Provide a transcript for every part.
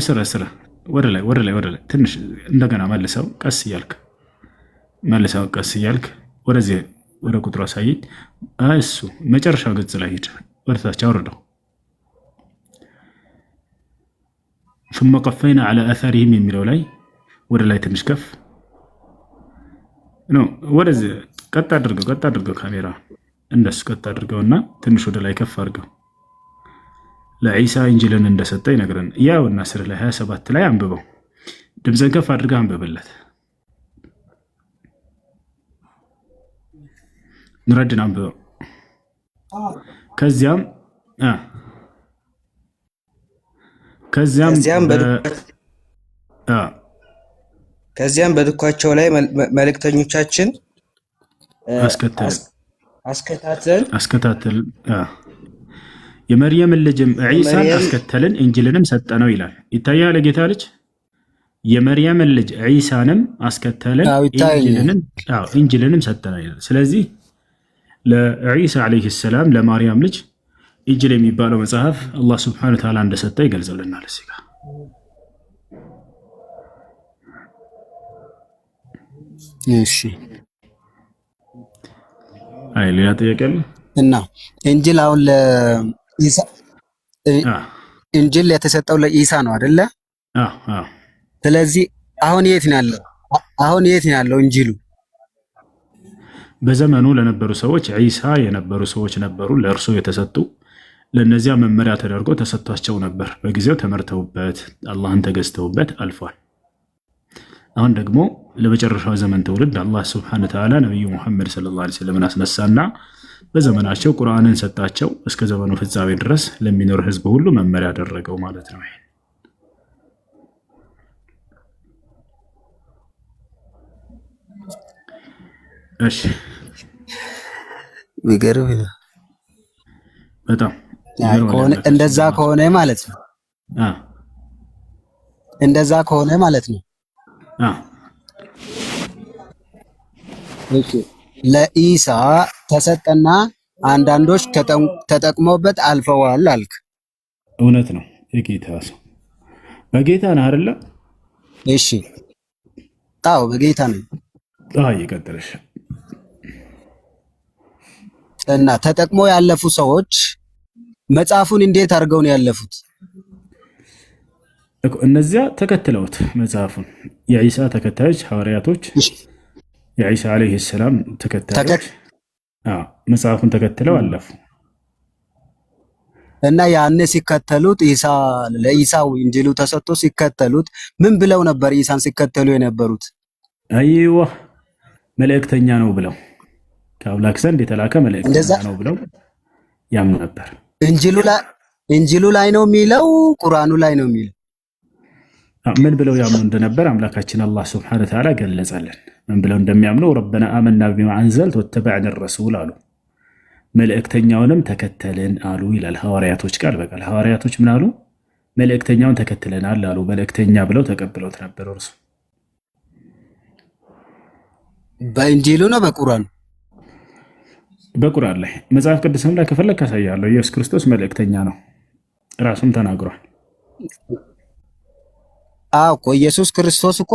ስራ ወደ ላይ ትንሽ እንደገና መልሰው ቀስ እያልክ ወደዚህ ወደ ቁጥሩ አሳየኝ። እሱ መጨረሻው ገጽ ላይ ሂድ፣ ወደታች አውርደው። ثم قفينا على اثارهم የሚለው ላይ ወደ ላይ ትንሽ ከፍ ነው። ወደዚህ ቀጥ አድርገው ካሜራ እንደሱ ቀጥ አድርገውና ትንሽ ወደ ላይ ከፍ አድርገው። ለዒሳ እንጅልን እንደሰጠ ይነግረን። ያውና ስር ላይ 27 ላይ አንብበው። ድምፅን ከፍ አድርገህ አንብብለት። ንረድን አንብበው። ከዚያም በድኳቸው ላይ መልእክተኞቻችን አስከታተልን የመርየምን ልጅም ዒሳን አስከተልን እንጅልንም ሰጠነው ይላል። ይታያል። ጌታ ልጅ የመርየምን ልጅ ዒሳንም አስከተልን እንጅልንም ሰጠነው ይላል። ስለዚህ ለዒሳ ዓለይሂ ሰላም ለማርያም ልጅ እንጅል የሚባለው መጽሐፍ አላህ ሱብሓነሁ ወተዓላ እንደሰጠ ይገልጽልናል። እዚህ ጋር እሺ፣ አይ ሌላ ጥያቄ አለ እና እንጅል አሁን እንጅል የተሰጠው ለኢሳ ነው አይደለ? ስለዚህ አሁን የት ነው ያለው እንጅሉ? በዘመኑ ለነበሩ ሰዎች ዒሳ የነበሩ ሰዎች ነበሩ፣ ለእርሱ የተሰጡ ለነዚያ መመሪያ ተደርጎ ተሰጥቷቸው ነበር። በጊዜው ተመርተውበት አላህን ተገዝተውበት አልፏል። አሁን ደግሞ ለመጨረሻው ዘመን ትውልድ አላህ ሱብሓነሁ ወተዓላ ነብዩ ሙሐመድ ሰለላሁ ዐለይሂ ወሰለም አስነሳና በዘመናቸው ቁርአንን ሰጣቸው። እስከ ዘመኑ ፍጻሜ ድረስ ለሚኖር ህዝብ ሁሉ መመሪያ ያደረገው ማለት ነው። እሺ ይገርም በጣም እንደዛ ከሆነ ማለት ነው። እንደዛ ከሆነ ማለት ነው። እሺ ለኢሳ ተሰጠና አንዳንዶች ተጠቅመውበት አልፈዋል አልክ። እውነት ነው። የጌታ ሰው በጌታ ነው አይደለ? እሺ አዎ በጌታ ነው። ይቀጥልሽ እና ተጠቅሞ ያለፉ ሰዎች መጽሐፉን እንዴት አድርገው ነው ያለፉት? እነዚያ ተከትለውት መጽሐፉን የኢሳ ተከታዮች ሐዋርያቶች የኢሳ ዓለይሂ ሰላም ተከታዮች መጽሐፉን ተከትለው አለፉ እና ያኔ ሲከተሉት ለኢሳው እንጅሉ ተሰጥቶ ሲከተሉት ምን ብለው ነበር? ኢሳን ሲከተሉ የነበሩት አይዋ መልእክተኛ ነው ብለው ከአምላክ ዘንድ የተላከ መልእክተኛ ነው ብለው ያምኑ ነበር። እንጅሉ ላይ ነው የሚለው? ቁርአኑ ላይ ነው የሚለው? ምን ብለው ያምኑ እንደነበር አምላካችን አላህ ሱብሓነሁ ወተዓላ ገለጸልን። ምን ብለው እንደሚያምኑ ረበና አመና ቢማ አንዘልት ወተበዕና ረሱል አሉ፣ መልእክተኛውንም ተከተልን አሉ ይላል። ሐዋርያቶች ቃል በቃል ሐዋርያቶች ምን አሉ? መልእክተኛውን ተከትለናል አሉ። መልእክተኛ ብለው ተቀብለውት ነበር። እርሱ በእንጂሉ ነው በቁርአኑ? በቁርአን ላይ መጽሐፍ ቅዱስም ላይ ከፈለክ ካሳያለሁ። ኢየሱስ ክርስቶስ መልእክተኛ ነው ራሱም ተናግሯል። እኮ ኢየሱስ ክርስቶስ እኮ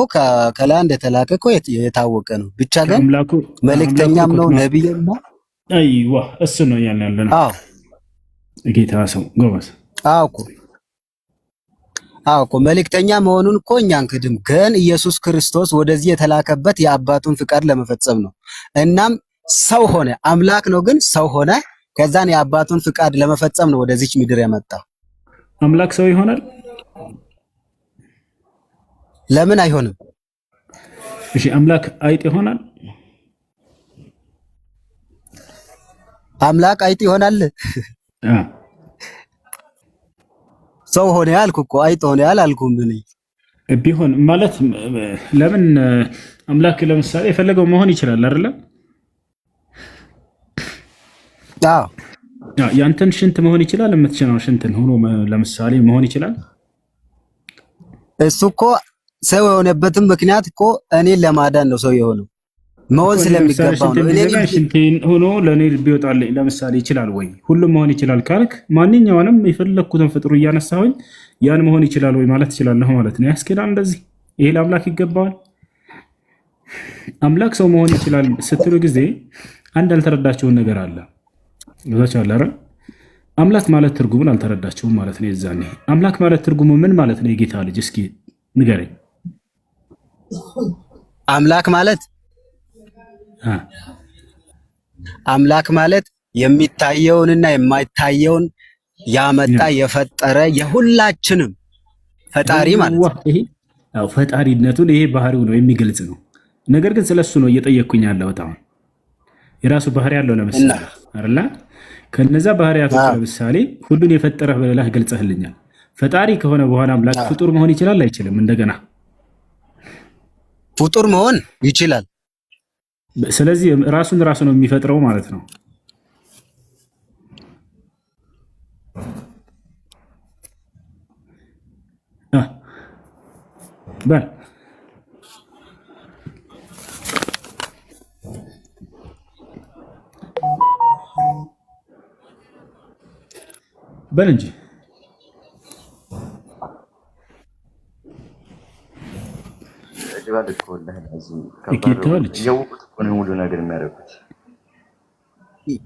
ከላይ እንደተላከ እኮ የታወቀ ነው። ብቻ ግን መልእክተኛም ነው ነብይም ነው። አይዋ እሱ ነው ያለን። ጌታ ሰው ጎበዝ። እኮ መልእክተኛ መሆኑን እኮ እኛ አንክድም። ግን ኢየሱስ ክርስቶስ ወደዚህ የተላከበት የአባቱን ፍቃድ ለመፈጸም ነው። እናም ሰው ሆነ፣ አምላክ ነው ግን ሰው ሆነ። ከዛን የአባቱን ፍቃድ ለመፈጸም ነው ወደዚች ምድር የመጣው። አምላክ ሰው ይሆናል? ለምን አይሆንም? እሺ አምላክ አይጥ ይሆናል? አምላክ አይጥ ይሆናል? ሰው ሆነ ያልኩ እኮ አይጥ ሆነ ያላልኩም። ምን ቢሆን ማለት ለምን አምላክ ለምሳሌ የፈለገው መሆን ይችላል አይደል? ያንተን ሽንት መሆን ይችላል። የምትችለው ሽንትን ሆኖ ለምሳሌ መሆን ይችላል። እሱ እኮ ሰው የሆነበትም ምክንያት እኮ እኔን ለማዳን ነው ሰው የሆነው። መሆን ስለሚገባው ነው። እኔ ሽንቴን ሆኖ ለኔ ቢወጣልኝ ለምሳሌ ይችላል ወይ? ሁሉም መሆን ይችላል ካልክ ማንኛውንም የፈለኩትን ፍጥሩ እያነሳሁኝ ያን መሆን ይችላል ወይ ማለት ትችላለህ ማለት ነው። ያስኬዳል እንደዚህ? ይሄ ለአምላክ ይገባዋል? አምላክ ሰው መሆን ይችላል ስትሉ ጊዜ አንድ ያልተረዳቸውን ነገር አለ። ይዛቻለ አይደል? አምላክ ማለት ትርጉሙን አልተረዳቸውም ማለት ነው። የዛኔ አምላክ ማለት ትርጉሙ ምን ማለት ነው? የጌታ ልጅ እስኪ ንገረኝ። አምላክ ማለት የሚታየውንና የማይታየውን ያመጣ የፈጠረ የሁላችንም ፈጣሪ ማለት ነው። ይሄ ፈጣሪነቱን ይሄ ባህሪው ነው የሚገልጽ ነው። ነገር ግን ስለሱ ነው እየጠየቅኩኝ ያለሁት። አሁን የራሱ ባህሪ ያለው ለምሳሌ አይደለ? ከነዛ ባህሪያቶች ለምሳሌ ሁሉን የፈጠረ ብለህ ገልጸህልኛል። ፈጣሪ ከሆነ በኋላ አምላክ ፍጡር መሆን ይችላል አይችልም? እንደገና ፍጡር መሆን ይችላል። ስለዚህ ራሱን ራሱ ነው የሚፈጥረው ማለት ነው። በል በል እንጂ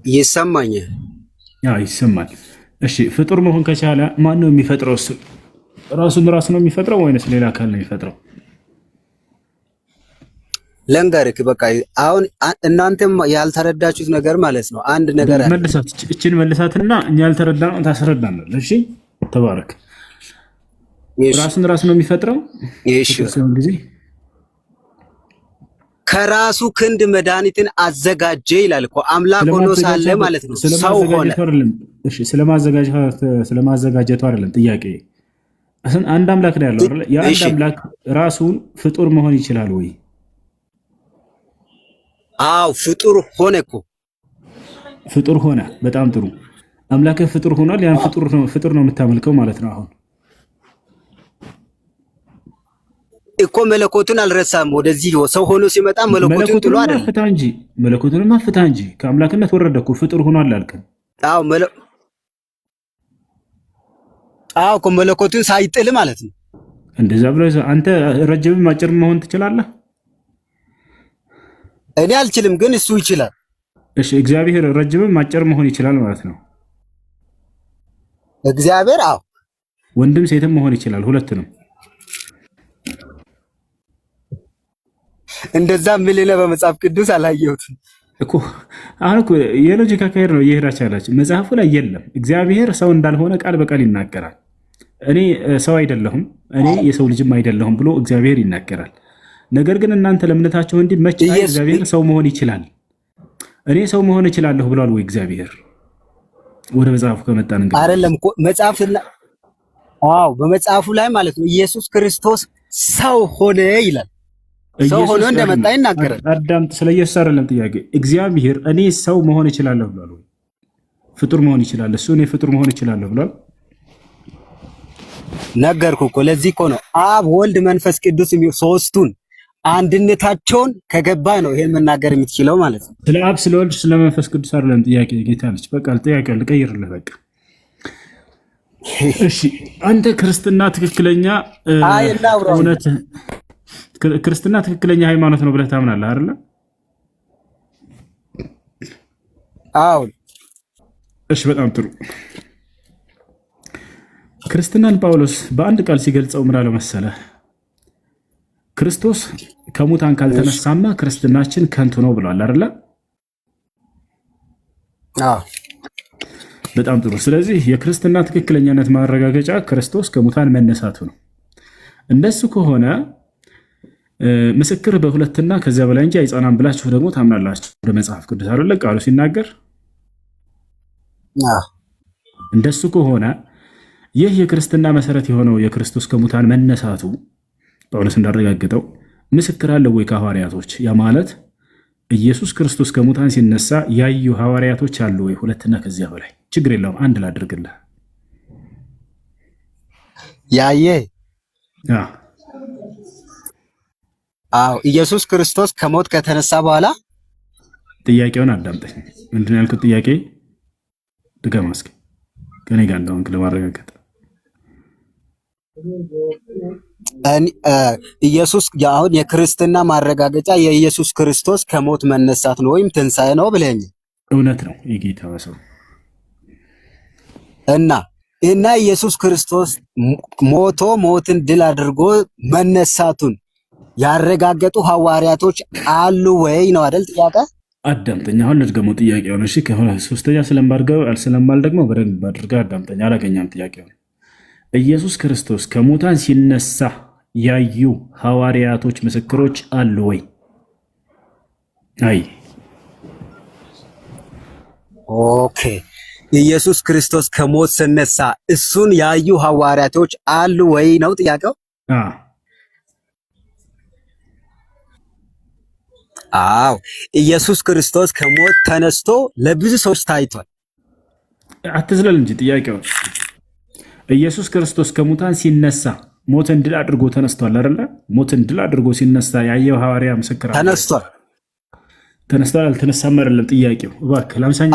ይሰማኛል። ይሰማል። እሺ ፍጡር መሆን ከቻለ ማን ነው የሚፈጥረው? እሱ ራሱን ራሱ ነው የሚፈጥረው ወይንስ ሌላ አካል ነው የሚፈጥረው? ለንገርክ በቃ አሁን እናንተም ያልተረዳችሁት ነገር ማለት ነው። አንድ ነገር አለ። እችን መልሳትና እኛ ያልተረዳነው ታስረዳናል። እሺ ተባረክ። ራሱን ራሱ ነው የሚፈጥረው። እሺ ጊዜ ከራሱ ክንድ መድኃኒትን አዘጋጀ ይላል እኮ አምላክ ሆኖ ሳለ ማለት ነው። ሰው ሆነ። እሺ ስለማዘጋጀቱ አይደለም ጥያቄ። አንድ አምላክ ነው ያለው አይደል? የአንድ አምላክ ራሱን ፍጡር መሆን ይችላል ወይ? አው ፍጡር ሆነ እኮ ፍጡር ሆነ። በጣም ጥሩ። አምላክህ ፍጡር ሆኗል። ያን ፍጡር ነው የምታመልከው ማለት ነው። አሁን እኮ መለኮቱን አልረሳም። ወደዚህ ሰው ሆኖ ሲመጣ መለኮቱን ጥሎ አይደል? መለኮቱን ማፍታ እንጂ ከአምላክነት ወረደ እኮ ፍጡር ሆኗል አልከን። አው እኮ መለኮቱን ሳይጥል ማለት ነው። እንደዛ ብለህ አንተ ረጅምም አጭር መሆን ትችላለህ። እኔ አልችልም፣ ግን እሱ ይችላል። እሺ እግዚአብሔር ረጅምም አጭር መሆን ይችላል ማለት ነው። እግዚአብሔር ወንድም ሴትም መሆን ይችላል፣ ሁለቱንም። እንደዛ ምልለ በመጽሐፍ ቅዱስ አላየሁትም እኮ። አሁን እኮ የሎጂክ አካሄድ ነው እየሄዳችሁ ያላችሁ። መጽሐፉ ላይ የለም። እግዚአብሔር ሰው እንዳልሆነ ቃል በቃል ይናገራል። እኔ ሰው አይደለሁም፣ እኔ የሰው ልጅም አይደለሁም ብሎ እግዚአብሔር ይናገራል። ነገር ግን እናንተ ለእምነታችሁ እንዲመች እግዚአብሔር ሰው መሆን ይችላል፣ እኔ ሰው መሆን እችላለሁ ብሏል ወይ እግዚአብሔር? ወደ መጽሐፉ ከመጣን እንግዲህ አይደለም እኮ መጽሐፍ በመጽሐፉ ላይ ማለት ነው ኢየሱስ ክርስቶስ ሰው ሆነ ይላል። ሰው ሆኖ እንደመጣ ይናገራል። አዳም ስለ ኢየሱስ አይደለም ጥያቄ። እግዚአብሔር እኔ ሰው መሆን እችላለሁ ብሏል ወይ? ፍጡር መሆን ይችላል እሱ እኔ ፍጡር መሆን እችላለሁ ብሏል? ነገርኩ እኮ። ለዚህ እኮ ነው አብ ወልድ መንፈስ ቅዱስ ሶስቱን አንድነታቸውን ከገባ ነው ይሄን መናገር የምትችለው ማለት ነው። ስለ አብ ስለ ወልድ ስለ መንፈስ ቅዱስ አይደለም ጥያቄ። ጌታ ልጅ በቃ ጥያቄውን ልቀይርልህ በቃ። እሺ አንተ ክርስትና ትክክለኛ እውነት ክርስትና ትክክለኛ ሃይማኖት ነው ብለህ ታምናለህ አይደለ? አዎ። እሺ በጣም ጥሩ። ክርስትናን ጳውሎስ በአንድ ቃል ሲገልጸው ምን አለ መሰለህ? ክርስቶስ ከሙታን ካልተነሳማ ክርስትናችን ከንቱ ነው ብሏል አይደለ? በጣም ጥሩ። ስለዚህ የክርስትና ትክክለኛነት ማረጋገጫ ክርስቶስ ከሙታን መነሳቱ ነው። እንደሱ ከሆነ ምስክር በሁለትና ከዚያ በላይ እንጂ አይጸናም ብላችሁ ደግሞ ታምናላችሁ ወደ መጽሐፍ ቅዱስ አይደለ ቃሉ ሲናገር። እንደሱ ከሆነ ይህ የክርስትና መሰረት የሆነው የክርስቶስ ከሙታን መነሳቱ ጳውሎስ እንዳረጋገጠው ምስክር አለው ወይ ከሐዋርያቶች? ያ ማለት ኢየሱስ ክርስቶስ ከሙታን ሲነሳ ያዩ ሐዋርያቶች አሉ ወይ? ሁለትና ከዚያ በላይ ችግር የለውም። አንድ ላድርግልህ። ያየ ኢየሱስ ክርስቶስ ከሞት ከተነሳ በኋላ ጥያቄውን አዳምጠኝ። ምንድን ያልኩት ጥያቄ ድገማ እስኪ ከኔ ጋር እንደሆንክ ለማረጋገጥ። ኢየሱስ አሁን የክርስትና ማረጋገጫ የኢየሱስ ክርስቶስ ከሞት መነሳት ነው ወይም ትንሣኤ ነው ብለኝ። እውነት ነው የጌታ ሰው እና ኢየሱስ ክርስቶስ ሞቶ ሞትን ድል አድርጎ መነሳቱን ያረጋገጡ ሐዋርያቶች አሉ ወይ ነው አይደል? ጥያቄ አዳምጠኛ። አሁን ልድገመው ጥያቄውን። እሺ ከሆነ ሶስተኛ ስለማልደግሞ በደንብ አድርገህ አዳምጠኛ። አላገኛም ጥያቄውን። ኢየሱስ ክርስቶስ ከሙታን ሲነሳ ያዩ ሐዋርያቶች ምስክሮች አሉ ወይ? አይ ኦኬ። ኢየሱስ ክርስቶስ ከሞት ሲነሳ እሱን ያዩ ሐዋርያቶች አሉ ወይ ነው ጥያቄው? አዎ ኢየሱስ ክርስቶስ ከሞት ተነስቶ ለብዙ ሰዎች ታይቷል። አትዝለል እንጂ ጥያቄው። ኢየሱስ ክርስቶስ ከሙታን ሲነሳ ሞትን ድል አድርጎ ተነስቷል አይደለ? ሞትን ድል አድርጎ ሲነሳ ያየው ሐዋርያ ምስክር ተነስቷል። ተነስቷል አልተነሳም አይደለም ጥያቄው። እባክህ ላምሳኝ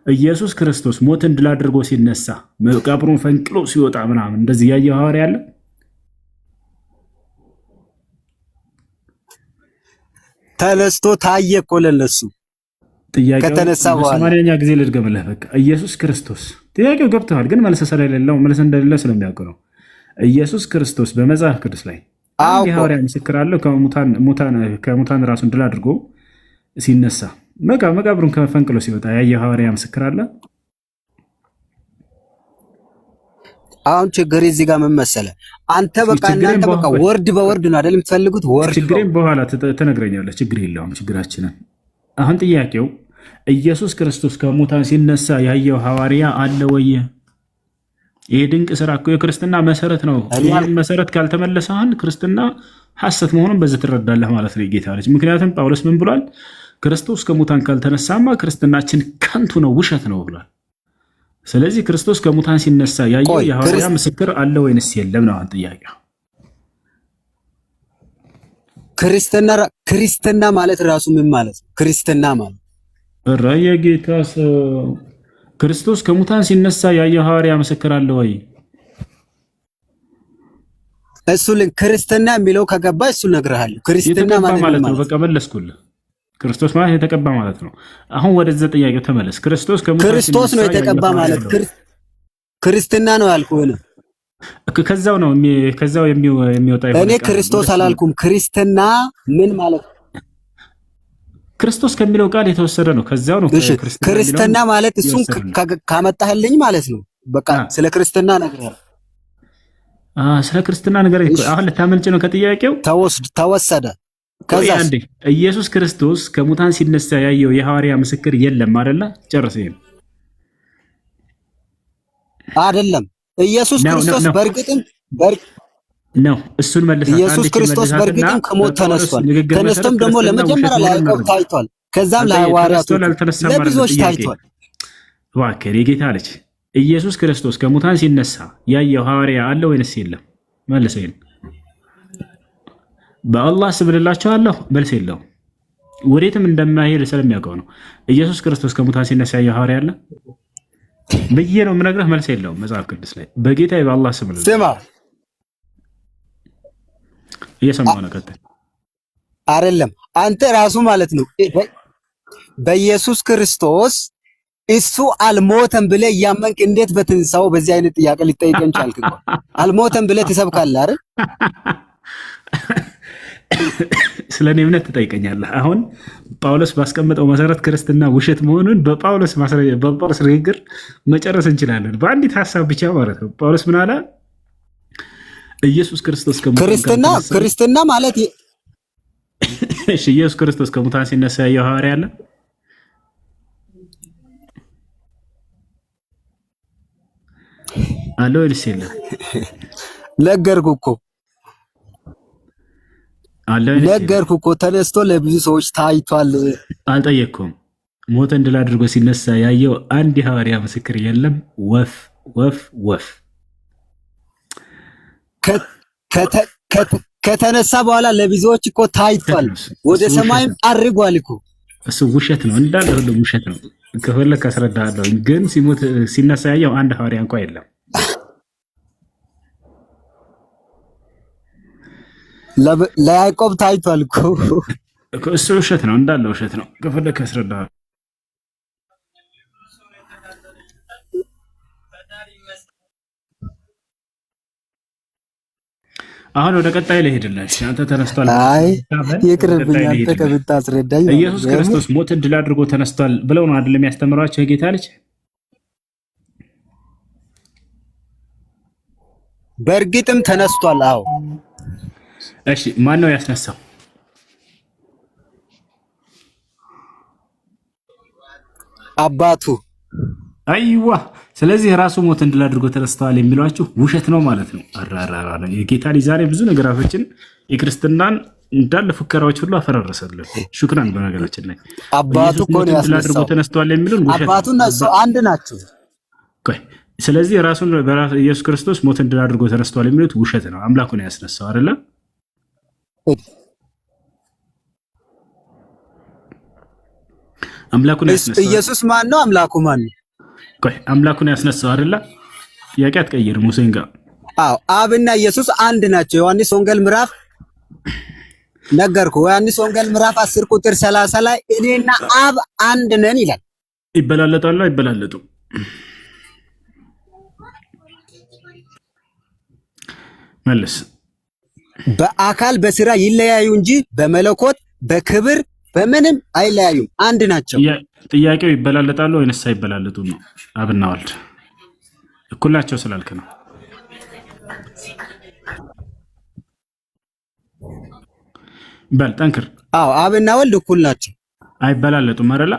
ኢየሱስ ክርስቶስ ሞትን ድል አድርጎ ሲነሳ መቃብሩን ፈንቅሎ ሲወጣ ምናምን እንደዚህ ያየው ሐዋርያ አለ? ተነስቶ ታየ እኮ ለነሱ ከተነሳ በኋላ ሰማንያኛ ጊዜ ልድገምልህ። በቃ ኢየሱስ ክርስቶስ ጥያቄው ገብተዋል፣ ግን መልስ ስለሌለው መልስ እንደሌለ ስለሚያውቅ ነው። ኢየሱስ ክርስቶስ በመጽሐፍ ቅዱስ ላይ አንድ ሐዋርያ ምስክር አለው ከሙታን ራሱን ድል አድርጎ ሲነሳ መቃብሩን ከፈንቅሎ ሲወጣ ያየው ሐዋርያ ምስክር አለ? አሁን ችግር እዚህ ጋር ምን መሰለህ? አንተ በቃ እናንተ በቃ ወርድ በወርድ ነው አይደል የምትፈልጉት? ወርድ ችግሬን በኋላ ትነግረኛለህ። ችግር የለውም ችግራችንን። አሁን ጥያቄው ኢየሱስ ክርስቶስ ከሙታን ሲነሳ ያየው ሐዋርያ አለ ወይ? ይሄ ድንቅ ስራ እኮ የክርስትና መሰረት ነው። ይህን መሰረት ካልተመለሰ አሁን ክርስትና ሐሰት መሆኑን በዚህ ትረዳለህ ማለት ነው የጌታ ልጅ። ምክንያቱም ጳውሎስ ምን ብሏል? ክርስቶስ ከሙታን ካልተነሳማ ክርስትናችን ከንቱ ነው፣ ውሸት ነው ብሏል። ስለዚህ ክርስቶስ ከሙታን ሲነሳ ያየው የሐዋርያ ምስክር አለ ወይንስ የለም ነው አሁን ጥያቄው። ክርስትና ማለት ራሱ ምን ማለት ነው? ክርስትና ማለት የጌታ ሰው ክርስቶስ ከሙታን ሲነሳ ያየው ሐዋርያ ምስክር አለ ወይ? እሱ ክርስትና የሚለው ከገባ እሱ እነግርሃለሁ። ክርስትና ማለት ነው። በቃ መለስኩልህ። ክርስቶስ ማለት የተቀባ ማለት ነው። አሁን ወደዛ ጥያቄው ተመለስ። ክርስቶስ ነው የተቀባ ማለት ክርስትና ነው ያልኩህ። ከዛው ነው ከዛው የሚወጣ እኔ ክርስቶስ አላልኩም። ክርስትና ምን ማለት ነው? ክርስቶስ ከሚለው ቃል የተወሰደ ነው። ከዛው ነው ክርስትና ማለት እሱን ካመጣህልኝ ማለት ነው። በቃ ስለ ክርስትና ነገር ስለ ክርስትና ነገር አሁን ልታመልጭ ነው ከጥያቄው። ተወሰደ። ከዛ ኢየሱስ ክርስቶስ ከሙታን ሲነሳ ያየው የሐዋርያ ምስክር የለም አይደለ? ጨርሰ አይደለም። ኢየሱስ ክርስቶስ በእርግጥም ነው። እሱን መልሰህ ኢየሱስ ክርስቶስ በእርግጥም ከሞት ተነስቷል። ተነስቶም ደግሞ ለመጀመሪያ ለያዕቆብ ታይቷል። ከዛም ለሐዋርያቱ ለብዙዎች ታይቷል። እባክህ የጌታ ልጅ ኢየሱስ ክርስቶስ ከሙታን ሲነሳ ያየው ሐዋርያ አለ ወይንስ የለም? መልሰህ በአላህ ስብልላችኋለሁ። መልስ የለውም። ወዴትም እንደማይሄድ ስለሚያውቀው ነው። ኢየሱስ ክርስቶስ ከሙታን ሲነሳ ያየው ሐዋርያ አለ ብዬ ነው የምነግርህ። መልስ የለውም። መጽሐፍ ቅዱስ ላይ በጌታ በአላህ ስብልላ ስማ፣ እየሰማሁ ነው። ቀጥል። አይደለም አንተ ራሱ ማለት ነው በኢየሱስ ክርስቶስ እሱ አልሞተም ብለህ እያመንክ እንዴት በትንሳኤው በዚህ አይነት ጥያቄ ሊጠይቀን ቻልክ? አልሞተም ብለህ ትሰብካለህ አይደል? ስለ እኔ እምነት ትጠይቀኛለህ። አሁን ጳውሎስ ባስቀመጠው መሰረት ክርስትና ውሸት መሆኑን በጳውሎስ ንግግር መጨረስ እንችላለን፣ በአንዲት ሀሳብ ብቻ ማለት ነው። ጳውሎስ ምን አለ? ኢየሱስ ክርስቶስ ክርስትና ማለት እሺ፣ ኢየሱስ ክርስቶስ ከሙታን ሲነሳ ያየው ሐዋርያ አለ? አለ ወይስ የለም? ነገርኩህ እኮ ተነስቶ ለብዙ ሰዎች ታይቷል። አልጠየቅኩም። ሞትን ድል አድርጎ ሲነሳ ያየው አንድ የሐዋርያ ምስክር የለም። ወፍ ወፍ ወፍ ከተነሳ በኋላ ለብዙዎች እኮ ታይቷል። ወደ ሰማይም አርጓል እኮ። እሱ ውሸት ነው እንዳለ ሁሉም ውሸት ነው። ከፈለክ አስረዳለሁ። ግን ሲነሳ ያየው አንድ ሐዋርያ እንኳን የለም። ለያዕቆብ ታይቷል እኮ እሱ ውሸት ነው እንዳለ ውሸት ነው። ከፈለክ ያስረዳሃል። አሁን ወደ ቀጣይ ላይ ሄድልህ። አንተ ተነስቷል። አይ ይቅርብኝ፣ አንተ ከምታስረዳኝ ኢየሱስ ክርስቶስ ሞትን ድል አድርጎ ተነስቷል ብለው ነው አይደል የሚያስተምሯቸው የጌታ ልጅ? በእርግጥም ተነስቷል። አዎ። እሺ ማን ነው ያስነሳው? አባቱ። አይዋ። ስለዚህ ራሱ ሞትን ድል አድርጎ ተነስተዋል የሚሏችሁ ውሸት ነው ማለት ነው። አራራራ የጌታ ልጅ ዛሬ ብዙ ነገራቶችን የክርስትናን እንዳለ ፉከራዎች ሁሉ አፈራረሰልን። ሹክራን። በነገራችን ላይ አባቱ እኮ ነው ያስነሳው። ድል አድርጎ ተነስተዋል የሚሉን ውሸት ነው። አባቱና እሱ አንድ ናቸው። ስለዚህ ራሱን ኢየሱስ ክርስቶስ ሞትን ድል አድርጎ ተነስተዋል የሚሉት ውሸት ነው። አምላኩ ነው ያስነሳው አይደለ? አምላኩ ነው ያስነሳው። ኢየሱስ ማን ነው? አምላኩ ማን ነው? አምላኩ ነው ያስነሳው አይደለ? ጥያቄ አትቀይር ሙሴን ጋር። አዎ አብና ኢየሱስ አንድ ናቸው። ዮሐንስ ወንጌል ምዕራፍ ነገርኩ። ዮሐንስ ወንጌል ምዕራፍ 10 ቁጥር 30 ላይ እኔና አብ አንድ ነን ይላል። ይበላለጣሉ አይበላለጡም? መልስ። በአካል በስራ ይለያዩ እንጂ በመለኮት በክብር በምንም አይለያዩም፣ አንድ ናቸው። ጥያቄው ይበላለጣሉ ወይንስ አይበላለጡም ነው። አብና ወልድ እኩል ናቸው ስላልክ ነው። በል ጠንክር። አዎ አብና ወልድ እኩል ናቸው፣ አይበላለጡም አይደለ?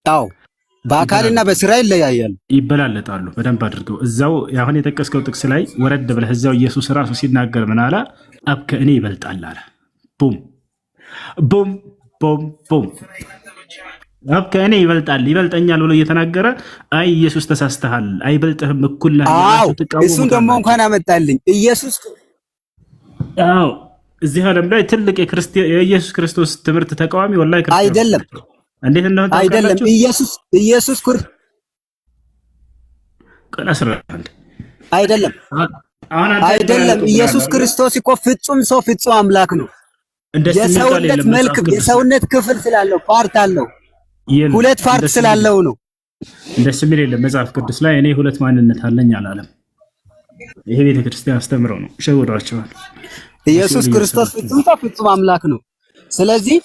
አዎ በአካልና በስራ ይለያያሉ፣ ይበላለጣሉ። በደንብ አድርገው እዛው አሁን የጠቀስከው ጥቅስ ላይ ወረድ ብለህ እዛው ኢየሱስ ራሱ ሲናገር ምን አለ? አብ ከእኔ ይበልጣል አለ። ቡም ቡም ቡም ቡም። አብ ከእኔ ይበልጠኛል ብሎ እየተናገረ አይ ኢየሱስ ተሳስተሃል፣ አይበልጥህም፣ እኩል ነህ። እሱን ደግሞ እንኳን አመጣልኝ ኢየሱስ። አዎ እዚህ ዓለም ላይ ትልቅ የኢየሱስ ክርስቶስ ትምህርት ተቃዋሚ ወላሂ ክርስቶስ አይደለም። እንዴት እንደሆነ አይደለም። ኢየሱስ አይደለም። ኢየሱስ ክርስቶስ እኮ ፍጹም ሰው ፍጹም አምላክ ነው። የሰውነት መልክ የሰውነት ክፍል ስላለው ፓርት አለው፣ ሁለት ፓርት ስላለው ነው። እንደሱ የሚል የለም መጽሐፍ ቅዱስ ላይ እኔ ሁለት ማንነት አለኝ አላለም። ይሄ ቤተክርስቲያን አስተምረው ነው፣ ሸውዷቸዋል። ኢየሱስ ክርስቶስ ፍጹም ሰው ፍጹም አምላክ ነው። ስለዚህ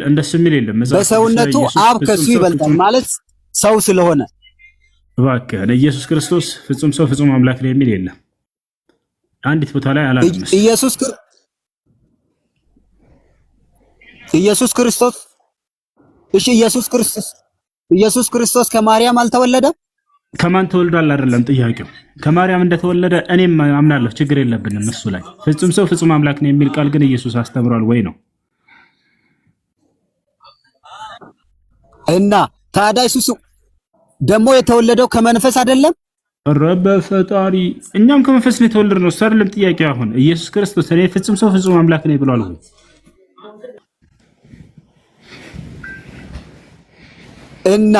እንደሱ የሚል የለም። በሰውነቱ አብ ከሱ ይበልጣል ማለት ሰው ስለሆነ እባክህ ኢየሱስ ክርስቶስ ፍጹም ሰው ፍጹም አምላክ ነው የሚል የለም። አንዲት ቦታ ላይ አላለም። ኢየሱስ ክርስቶስ ከማርያም አልተወለደም። ከማን ተወልዷል አይደለም ጥያቄው። ከማርያም እንደተወለደ እኔም አምናለሁ፣ ችግር የለብንም እሱ ላይ። ፍጹም ሰው ፍጹም አምላክ ነው የሚል ቃል ግን ኢየሱስ አስተምሯል ወይ ነው? እና ታዲያ ኢየሱስ ደግሞ የተወለደው ከመንፈስ አይደለም? ረበ ፈጣሪ እኛም ከመንፈስ ነው የተወለድነው። እሱ አይደለም ጥያቄው። አሁን ኢየሱስ ክርስቶስ እኔ ፍጹም ሰው ፍጹም አምላክ ነኝ ብሏል ወይ? እና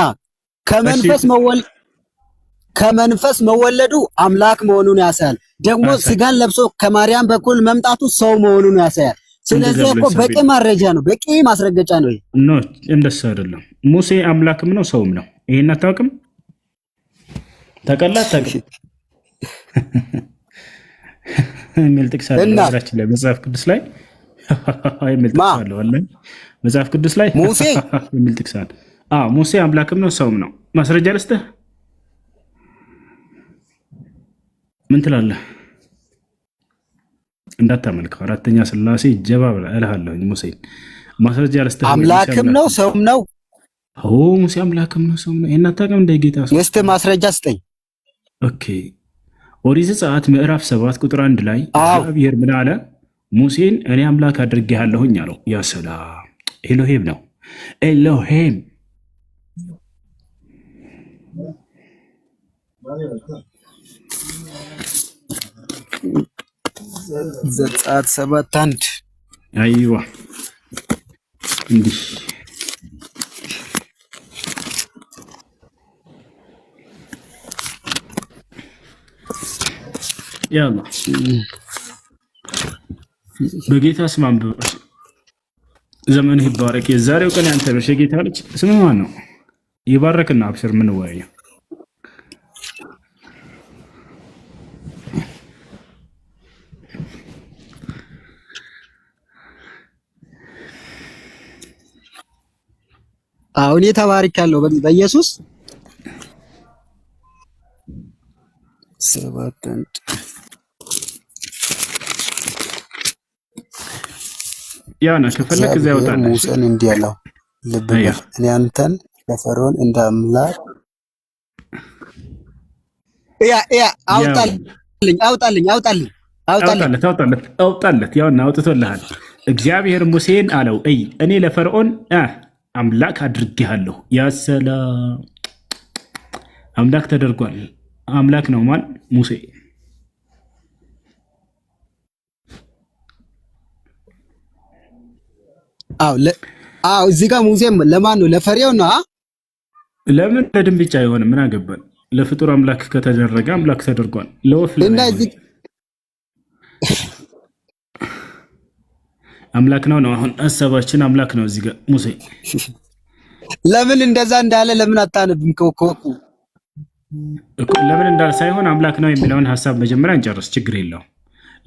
ከመንፈስ መወለዱ አምላክ መሆኑን ያሳያል። ደግሞ ስጋን ለብሶ ከማርያም በኩል መምጣቱ ሰው መሆኑን ያሳያል። ስለዚህ እኮ በቂ ማስረጃ ነው፣ በቂ ማስረገጫ ነው። ኖ እንደሱ አይደለም። ሙሴ አምላክም ነው ሰውም ነው። ይሄን አታውቅም? ተቀላት የሚል ጥቅስ አለ ላይ መጽሐፍ ቅዱስ ላይ የሚል ጥቅስ አለ ወለ መጽሐፍ ቅዱስ ላይ ሙሴ የሚል ጥቅስ አለ። ሙሴ አምላክም ነው ሰውም ነው። ማስረጃ ልስጥህ። ምን ትላለህ? እንዳታመልከው አራተኛ ሥላሴ ጀባ እልሃለሁ። ሙሴን ማስረጃ ልስጥህ። አምላክም ነው ሰውም ነው። ሙሴ አምላክም ነው ሰውም ነው። ይሄን አታውቅም? እንደ ጌታ ሰው እስቲ ማስረጃ ስጠኝ። ኦኬ ኦሪት ዘጸአት ምዕራፍ 7 ቁጥር 1 ላይ እግዚአብሔር ምን አለ? ሙሴን እኔ አምላክ አድርጌሃለሁኝ አለው። ያ ሰላም ኤሎሄም ነው። ኤሎሄም ዘጸአት 7:1 አይዋ እንዲህ ያላ በጌታ ስም አንብብ። ዘመንህ ይባረክ። የዛሬው ቀን ያንተ ነው። የጌታ ልጅ ስም ማን ነው? ይባረክና አብሽር። ምን ወያየው አሁን ተባርካለሁ በኢየሱስ ሰባተን ያና ከፈለክ እዛ ያወጣል። ሙሴን እንዲህ አለው፣ ልብ በል እኔ አንተን ለፈርዖን እንደ አምላክ አውጣለት። ያውና አውጥቶልሃል። እግዚአብሔር ሙሴን አለው እኔ ለፈርዖን አምላክ አድርጌሃለሁ። ያሰላም አምላክ ተደርጓል። አምላክ ነው ማን? ሙሴ። እዚህ ጋር ሙሴ ለማን ነው? ለፈርዖን ነው። ለምን ለድንብቻ አይሆንም? ምን አገባን? ለፍጡር አምላክ ከተደረገ አምላክ ተደርጓል። ለወፍ አምላክ ነው። አሁን ሐሳባችን አምላክ ነው። እዚህ ጋር ሙሴ ለምን እንደዛ እንዳለ ለምን አታነብም? ለምን እንዳለ ሳይሆን አምላክ ነው የሚለውን ሐሳብ መጀመሪያ እንጨርስ። ችግር የለውም።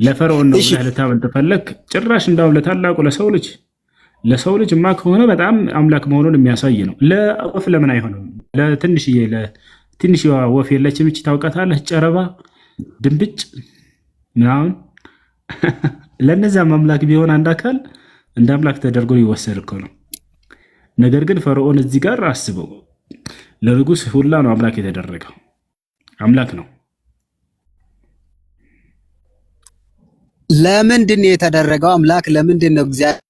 ለፈርዖን ነው ብለህ ልታመን ተፈለክ። ጭራሽ እንዳው ለታላቁ ለሰው ልጅማ ከሆነ በጣም አምላክ መሆኑን የሚያሳይ ነው። ለወፍ ለምን አይሆንም? ለትንሽዋ ወፍ የለችም? እቺ ታውቃታለህ? ጨረባ፣ ድንብጭ ምናምን ለነዛም አምላክ ቢሆን አንድ አካል እንደ አምላክ ተደርጎ ይወሰድ እኮ ነው። ነገር ግን ፈርዖን እዚህ ጋር አስበው ለንጉስ ሁላ ነው አምላክ የተደረገው። አምላክ ነው። ለምንድን ነው የተደረገው? አምላክ ለምንድን ነው እግዚአብሔር